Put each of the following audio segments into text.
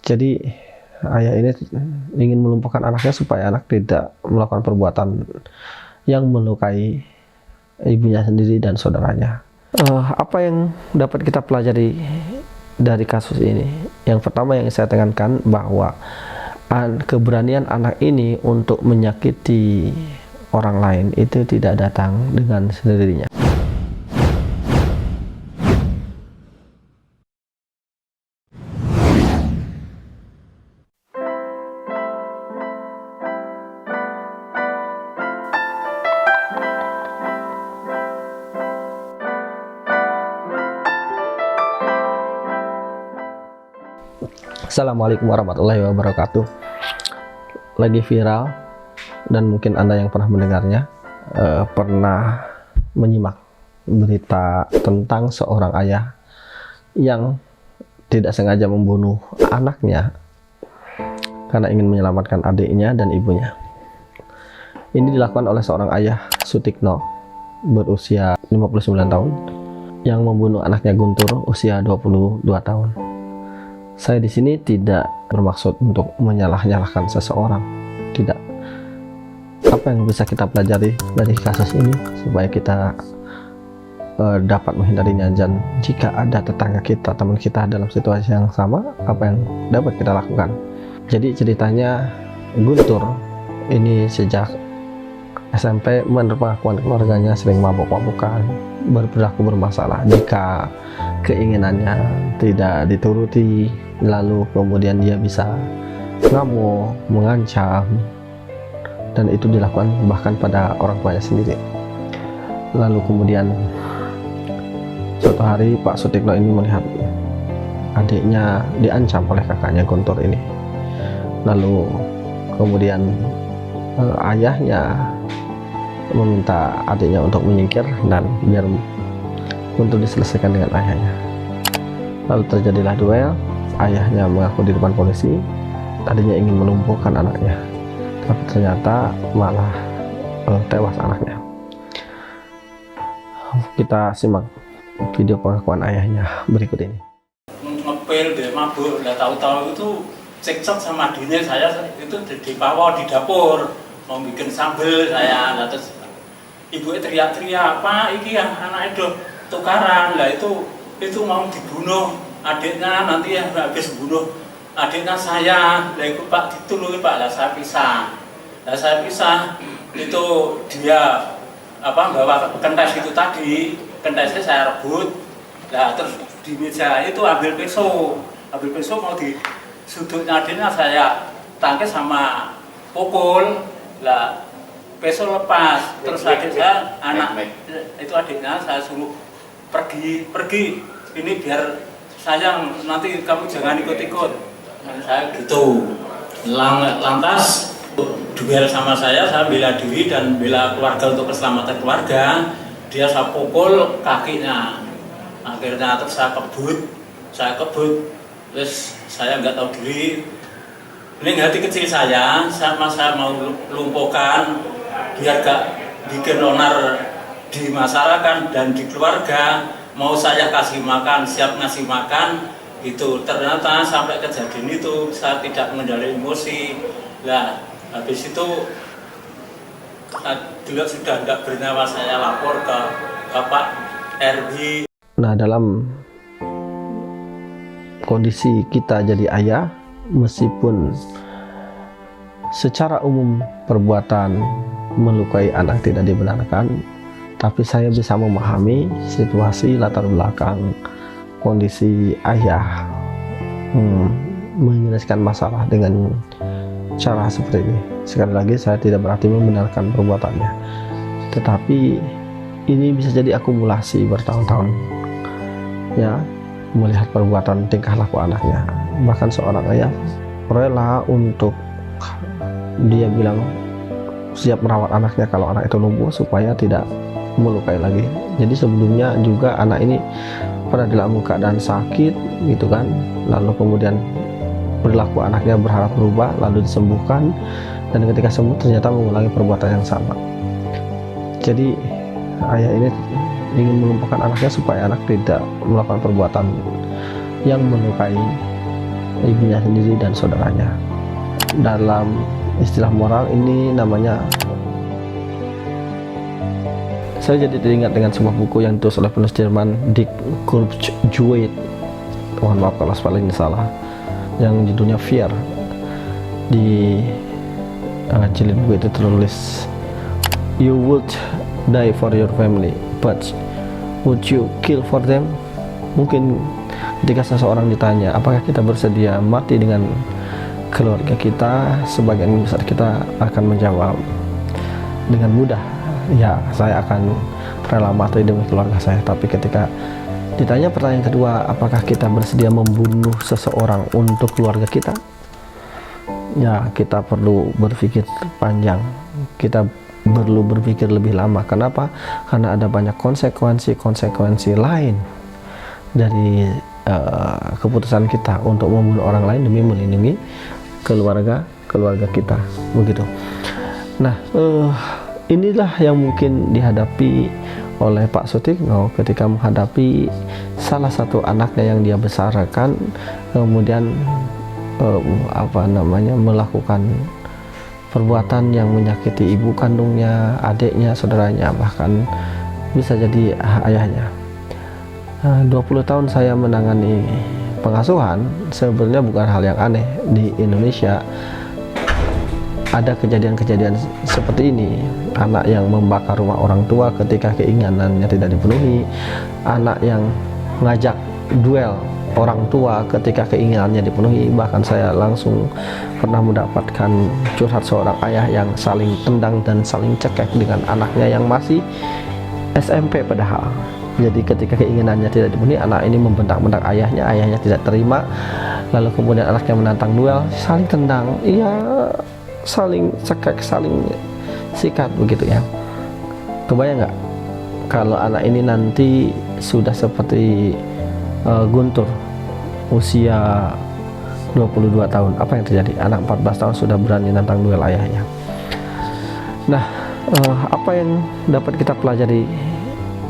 Jadi ayah ini ingin melumpuhkan anaknya supaya anak tidak melakukan perbuatan yang melukai ibunya sendiri dan saudaranya. Apa yang dapat kita pelajari dari kasus ini? Yang pertama yang saya tekankan bahwa keberanian anak ini untuk menyakiti orang lain itu tidak datang dengan sendirinya. Assalamualaikum warahmatullahi wabarakatuh. Lagi viral dan mungkin Anda yang pernah mendengarnya, pernah menyimak berita tentang seorang ayah yang tidak sengaja membunuh anaknya karena ingin menyelamatkan adiknya dan ibunya. Ini dilakukan oleh seorang ayah, Sutikno, berusia 59 tahun, yang membunuh anaknya Guntur usia 22 tahun. Saya di sini tidak bermaksud untuk menyalah-nyalahkan seseorang, tidak. Apa yang bisa kita pelajari dari kasus ini supaya kita dapat menghindarinya, dan jika ada tetangga kita, teman kita dalam situasi yang sama, apa yang dapat kita lakukan? Jadi ceritanya Guntur ini sejak SMP menurut pengakuan keluarganya sering mabuk-mabukan, berperilaku bermasalah. Jika keinginannya tidak dituruti, lalu kemudian dia bisa ngamuk, mengancam, dan itu dilakukan bahkan pada orang tuanya sendiri. Lalu kemudian suatu hari Pak Sutikno ini melihat adiknya diancam oleh kakaknya Guntur ini. Lalu kemudian ayahnya meminta adiknya untuk menyingkir dan biar Guntur diselesaikan dengan ayahnya. Lalu terjadilah duel. Ayahnya mengaku di depan polisi tadinya ingin melumpuhkan anaknya, tapi ternyata malah tewas anaknya. Kita simak video pengakuan ayahnya berikut ini. Ngepel dia mabuk, udah tahu-tahu itu cekcok sama adiknya. Saya itu di bawah di dapur mau bikin sambel, saya terus ibunya teriak-teriak, "Pak, iki ya anak itu tukaran." Lah itu mau dibunuh adiknya, nanti yang habis bunuh adiknya saya. Lah itu Pak ditulungi Pak, lah saya pisah. Itu dia bawa kentes itu tadi, kentesnya saya rebut. Lah terus di meja itu ambil pisau mau di sudutnya adiknya saya tangkis sama pukul. Lah pisau lepas, terus adik saya, adiknya saya suruh pergi, ini biar sayang, nanti kamu jangan ikut-ikut. Saya gitu. Lantas duel sama saya bela diri dan bela keluarga untuk keselamatan keluarga. Dia saya pukul kakinya. Akhirnya terus saya kebut. Terus saya nggak tahu diri. Ini hati kecil saya mau lumpuhkan biar gak bikin onar di masyarakat dan di keluarga. Mau saya kasih makan, siap ngasih makan, itu ternyata sampai kejadian itu saya tidak mengendalikan emosi. Lah habis itu dulu sudah tidak bernyawa, saya lapor ke Bapak RB. Nah, dalam kondisi kita jadi ayah, meskipun secara umum perbuatan melukai anak tidak dibenarkan, tapi saya bisa memahami situasi latar belakang kondisi ayah menyelesaikan masalah dengan cara seperti ini. Sekali lagi, saya tidak berarti membenarkan perbuatannya, tetapi ini bisa jadi akumulasi bertahun-tahun ya, melihat perbuatan tingkah laku anaknya. Bahkan seorang ayah rela untuk dia bilang siap merawat anaknya kalau anak itu lumpuh supaya tidak melukai lagi. Jadi sebelumnya juga anak ini pernah dalam keadaan sakit gitu kan, lalu kemudian perilaku anaknya berharap berubah, lalu disembuhkan, dan ketika sembuh ternyata mengulangi perbuatan yang sama. Jadi ayah ini ingin melumpuhkan anaknya supaya anak tidak melakukan perbuatan yang melukai ibunya sendiri dan saudaranya. Dalam istilah moral ini namanya, saya jadi teringat dengan sebuah buku yang ditulis oleh penulis Jerman Dick Kurzweil, mohon maaf kalau spellingnya salah, yang judulnya Fear. Di jilid buku itu tertulis, "You would die for your family, but would you kill for them?" Mungkin ketika seseorang ditanya apakah kita bersedia mati dengan keluarga kita, sebagian besar kita akan menjawab dengan mudah, ya saya akan rela mati demi keluarga saya. Tapi ketika ditanya pertanyaan kedua, apakah kita bersedia membunuh seseorang untuk keluarga kita, ya kita perlu berpikir panjang, kita perlu berpikir lebih lama. Kenapa? Karena ada banyak konsekuensi lain dari keputusan kita untuk membunuh orang lain demi melindungi keluarga kita, begitu. Nah, inilah yang mungkin dihadapi oleh Pak Sutikno ketika menghadapi salah satu anaknya yang dia besarkan, kemudian melakukan perbuatan yang menyakiti ibu kandungnya, adiknya, saudaranya, bahkan bisa jadi ayahnya. 20 tahun saya menangani pengasuhan, sebenarnya bukan hal yang aneh. Di Indonesia ada kejadian-kejadian seperti ini. Anak yang membakar rumah orang tua ketika keinginannya tidak dipenuhi, anak yang ngajak duel orang tua ketika keinginannya dipenuhi. Bahkan saya langsung pernah mendapatkan curhat seorang ayah yang saling tendang dan saling cekek dengan anaknya yang masih SMP padahal. Jadi ketika keinginannya tidak dipenuhi, anak ini membentak-bentak ayahnya tidak terima, lalu kemudian anaknya menantang duel, saling tendang, iya, saling cekek, saling sikat, begitu ya. Kebayang nggak kalau anak ini nanti sudah seperti Guntur, usia 22 tahun, apa yang terjadi? Anak 14 tahun sudah berani nantang duel ayahnya. Nah, apa yang dapat kita pelajari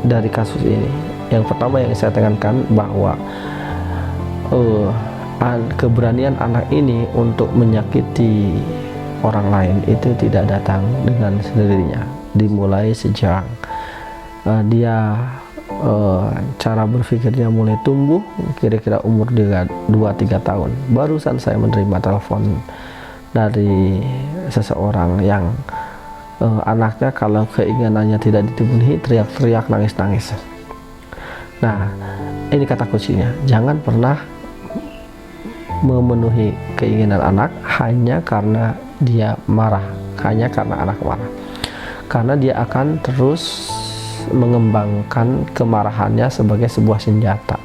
dari kasus ini? Yang pertama yang saya tekankan bahwa keberanian anak ini untuk menyakiti orang lain itu tidak datang dengan sendirinya. Dimulai sejak dia cara berpikirnya mulai tumbuh, kira-kira umur 2-3 tahun. Barusan saya menerima telepon dari seseorang yang anaknya kalau keinginannya tidak dipenuhi teriak-teriak, nangis-nangis. Nah, ini kata kuncinya, jangan pernah memenuhi keinginan anak hanya karena dia marah, hanya karena anak marah, karena dia akan terus mengembangkan kemarahannya sebagai sebuah senjata.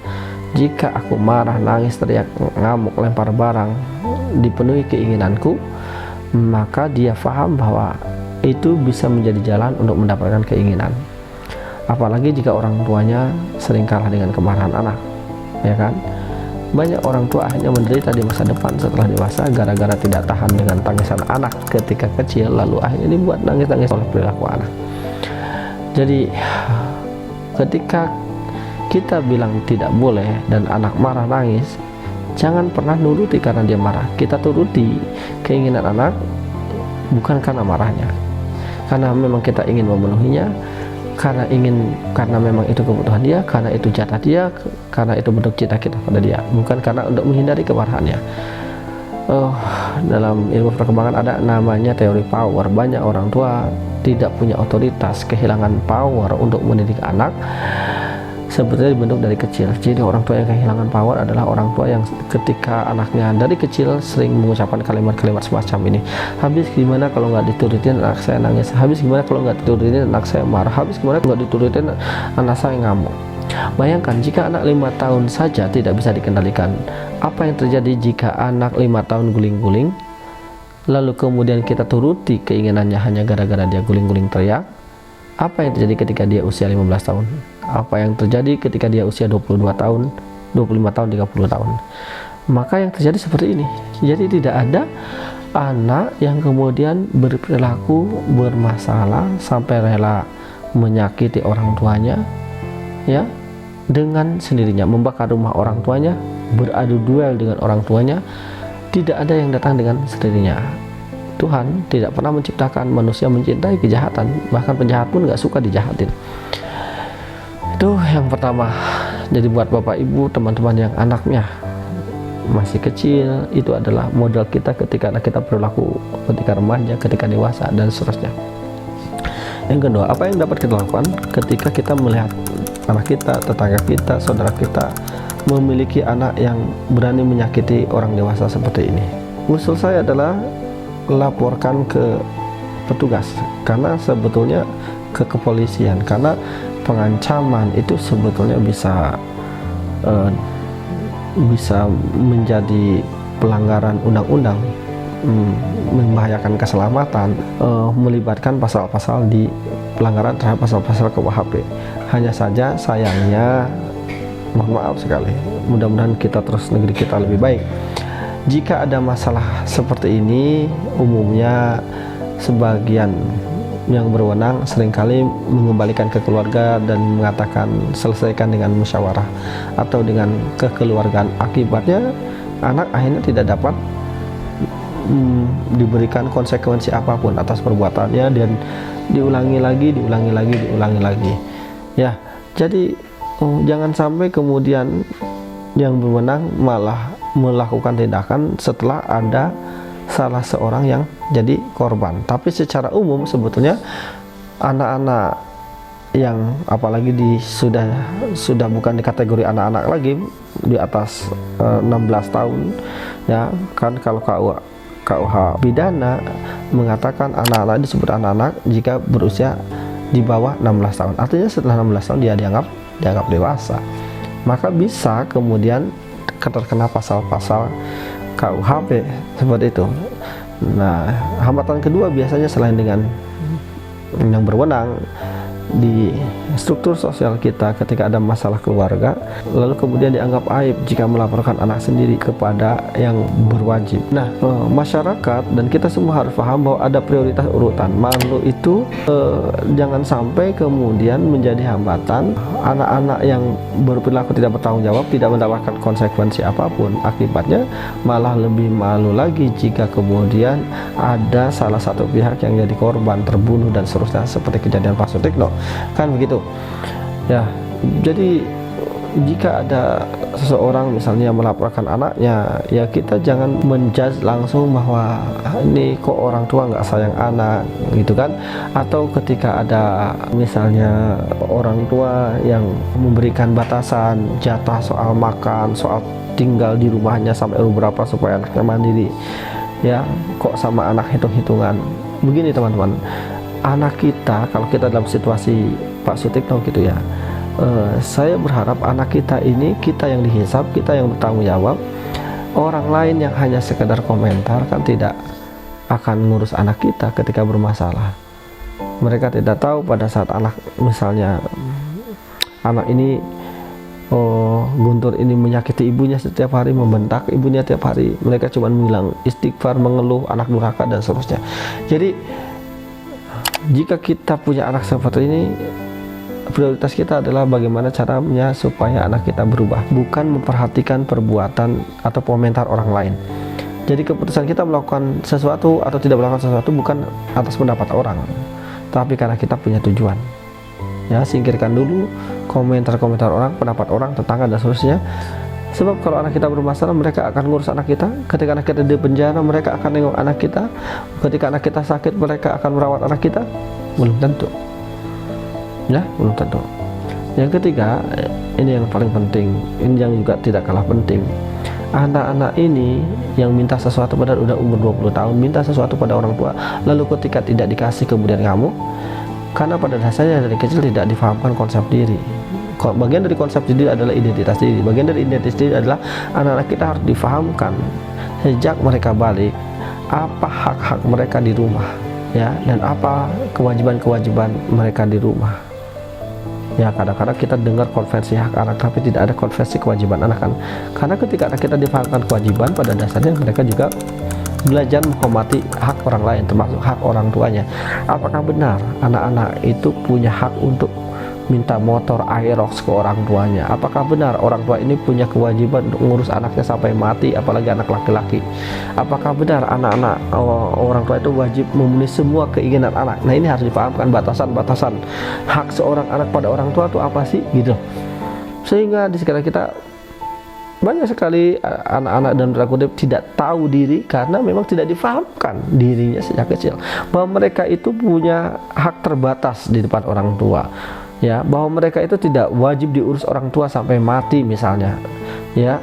Jika aku marah, nangis, teriak, ngamuk, lempar barang, dipenuhi keinginanku, maka dia paham bahwa itu bisa menjadi jalan untuk mendapatkan keinginan. Apalagi jika orang tuanya sering kalah dengan kemarahan anak, ya kan? Banyak orang tua akhirnya menderita di masa depan setelah dewasa gara-gara tidak tahan dengan tangisan anak ketika kecil, lalu akhirnya dibuat nangis-nangis oleh perilaku anak. Jadi ketika kita bilang tidak boleh dan anak marah nangis, jangan pernah nuruti karena dia marah. Kita turuti keinginan anak bukan karena marahnya, karena memang kita ingin memenuhinya, karena memang itu kebutuhan dia, karena itu jatah dia, karena itu bentuk cinta kita pada dia, bukan karena untuk menghindari kemarahannya. Dalam ilmu perkembangan ada namanya teori power. Banyak orang tua tidak punya otoritas, kehilangan power untuk mendidik anak sebetulnya dibentuk dari kecil. Jadi orang tua yang kehilangan power adalah orang tua yang ketika anaknya dari kecil sering mengucapkan kalimat-kalimat semacam ini. Habis gimana kalau nggak diturutin anak saya nangis, habis gimana kalau nggak diturutin anak saya marah, habis gimana kalau nggak diturutin anak saya ngamuk. Bayangkan jika anak 5 tahun saja tidak bisa dikendalikan, apa yang terjadi jika anak 5 tahun guling-guling, lalu kemudian kita turuti keinginannya hanya gara-gara dia guling-guling teriak? Apa yang terjadi ketika dia usia 15 tahun? Apa yang terjadi ketika dia usia 22 tahun, 25 tahun, 30 tahun? Maka yang terjadi seperti ini. Jadi tidak ada anak yang kemudian berperilaku bermasalah sampai rela menyakiti orang tuanya, ya, dengan sendirinya membakar rumah orang tuanya, beradu duel dengan orang tuanya. Tidak ada yang datang dengan sendirinya. Tuhan tidak pernah menciptakan manusia mencintai kejahatan, bahkan penjahat pun gak suka dijahatin. Itu yang pertama. Jadi buat bapak ibu, teman-teman yang anaknya masih kecil, itu adalah modal kita ketika anak kita berlaku, ketika remaja, ketika dewasa, dan seterusnya. Yang kedua, apa yang dapat kita lakukan ketika kita melihat anak kita, tetangga kita, saudara kita memiliki anak yang berani menyakiti orang dewasa seperti ini? Usul saya adalah laporkan ke petugas, karena sebetulnya ke kepolisian, karena pengancaman itu sebetulnya bisa menjadi pelanggaran undang-undang, membahayakan keselamatan, melibatkan pasal-pasal di pelanggaran terhadap pasal-pasal KUHP. Hanya saja sayangnya, mohon maaf sekali, mudah-mudahan kita terus negeri kita lebih baik. Jika ada masalah seperti ini, umumnya sebagian yang berwenang seringkali mengembalikan ke keluarga dan mengatakan selesaikan dengan musyawarah atau dengan kekeluargaan. Akibatnya anak akhirnya tidak dapat diberikan konsekuensi apapun atas perbuatannya, dan diulangi lagi. Ya, jadi jangan sampai kemudian yang berwenang malah melakukan tindakan setelah ada salah seorang yang jadi korban. Tapi secara umum sebetulnya anak-anak yang apalagi sudah bukan di kategori anak-anak lagi, di atas 16 tahun ya kan, kalau KUH pidana mengatakan anak-anak disebut anak-anak jika berusia di bawah 16 tahun. Artinya setelah 16 tahun dia dianggap dewasa. Maka bisa kemudian terkena pasal-pasal KUHP seperti itu. Nah, hambatan kedua biasanya selain dengan yang berwenang di struktur sosial kita ketika ada masalah keluarga, lalu kemudian dianggap aib jika melaporkan anak sendiri kepada yang berwajib. Nah, masyarakat dan kita semua harus paham bahwa ada prioritas urutan. Malu itu jangan sampai kemudian menjadi hambatan. Anak-anak yang berperilaku tidak bertanggung jawab tidak mendapatkan konsekuensi apapun. Akibatnya malah lebih malu lagi jika kemudian ada salah satu pihak yang jadi korban, terbunuh dan seterusnya, seperti kejadian Pak Sutikno. Kan begitu ya. Jadi jika ada seseorang misalnya melaporkan anaknya, ya kita jangan menjudge langsung bahwa ini kok orang tua nggak sayang anak gitu kan. Atau ketika ada misalnya orang tua yang memberikan batasan jatah soal makan, soal tinggal di rumahnya sampai berapa supaya anaknya mandiri, ya kok sama anak hitung-hitungan. Begini teman-teman, anak kita, kalau kita dalam situasi Pak Sutikno gitu ya, saya berharap anak kita ini, kita yang dihisap, kita yang bertanggung jawab. Orang lain yang hanya sekedar komentar kan tidak akan ngurus anak kita ketika bermasalah. Mereka tidak tahu pada saat anak, misalnya anak ini Guntur ini menyakiti ibunya setiap hari, membentak ibunya setiap hari, mereka cuma bilang istighfar, mengeluh, anak durhaka dan seterusnya. Jadi jika kita punya anak seperti ini, prioritas kita adalah bagaimana caranya supaya anak kita berubah, bukan memperhatikan perbuatan atau komentar orang lain. Jadi keputusan kita melakukan sesuatu atau tidak melakukan sesuatu bukan atas pendapat orang, tapi karena kita punya tujuan. Ya, singkirkan dulu komentar-komentar orang, pendapat orang, tetangga dan seterusnya. Sebab kalau anak kita bermasalah, mereka akan ngurus anak kita. Ketika anak kita di penjara, mereka akan nengok anak kita. Ketika anak kita sakit, mereka akan merawat anak kita. Belum tentu. Ya, belum tentu. Yang ketiga, ini yang paling penting, ini yang juga tidak kalah penting. Anak-anak ini yang minta sesuatu pada udah umur 20 tahun, minta sesuatu pada orang tua, lalu ketika tidak dikasih kemudian ngamuk, karena pada dasarnya dari kecil tidak difahamkan konsep diri. Bagian dari konsep diri adalah identitas diri. Bagian dari identitas diri adalah anak-anak kita harus difahamkan sejak mereka balik apa hak-hak mereka di rumah, ya, dan apa kewajiban-kewajiban mereka di rumah. Ya, kadang-kadang kita dengar konvensi hak anak tapi tidak ada konvensi kewajiban anak kan. Karena ketika anak kita difahamkan kewajiban, pada dasarnya mereka juga belajar menghormati hak orang lain, termasuk hak orang tuanya. Apakah benar anak-anak itu punya hak untuk minta motor Aerox ke orang tuanya? Apakah benar orang tua ini punya kewajiban untuk mengurus anaknya sampai mati, apalagi anak laki-laki? Apakah benar anak-anak orang tua itu wajib memenuhi semua keinginan anak? Nah, ini harus dipahamkan batasan-batasan hak seorang anak pada orang tua itu apa sih, gitu. Sehingga di sekitar kita banyak sekali anak-anak dan tanda kutip tidak tahu diri karena memang tidak difahamkan dirinya sejak kecil bahwa mereka itu punya hak terbatas di depan orang tua, ya, bahwa mereka itu tidak wajib diurus orang tua sampai mati misalnya, ya,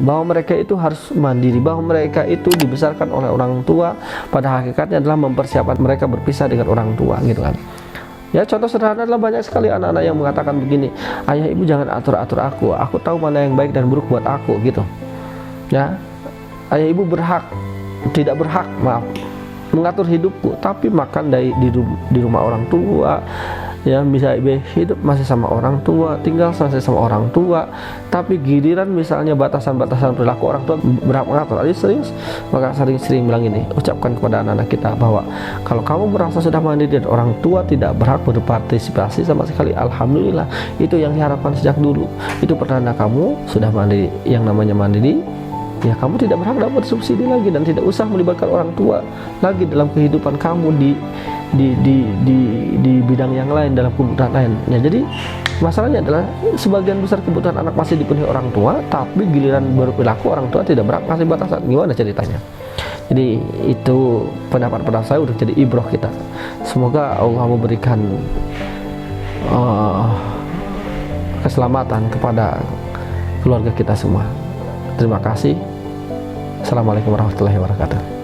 bahwa mereka itu harus mandiri, bahwa mereka itu dibesarkan oleh orang tua pada hakikatnya adalah mempersiapkan mereka berpisah dengan orang tua, gitu kan. Ya, contoh sederhana adalah banyak sekali anak-anak yang mengatakan begini, ayah ibu jangan atur-atur aku tahu mana yang baik dan buruk buat aku, gitu. Ya, ayah ibu tidak berhak mengatur hidupku, tapi makan di rumah orang tua, ya, bisa hidup masih sama orang tua, tinggal masih sama orang tua, tapi giliran misalnya batasan-batasan perilaku orang tua berhak mengatur. Serius, maka sering-sering bilang ini, ucapkan kepada anak-anak kita bahwa kalau kamu merasa sudah mandiri dan orang tua tidak berhak berpartisipasi sama sekali, alhamdulillah, itu yang diharapkan sejak dulu. Itu pertanda kamu sudah mandiri. Yang namanya mandiri, ya, kamu tidak berhak dapat subsidi lagi dan tidak usah melibatkan orang tua lagi dalam kehidupan kamu di bidang yang lain, dalam kebutuhan lain. Ya, jadi masalahnya adalah sebagian besar kebutuhan anak masih dipenuhi orang tua, tapi giliran berperilaku orang tua tidak berhak kasih batasan. Gimana ceritanya? Jadi itu pendapat saya untuk jadi ibroh kita. Semoga Allah memberikan keselamatan kepada keluarga kita semua. Terima kasih. Assalamualaikum warahmatullahi wabarakatuh.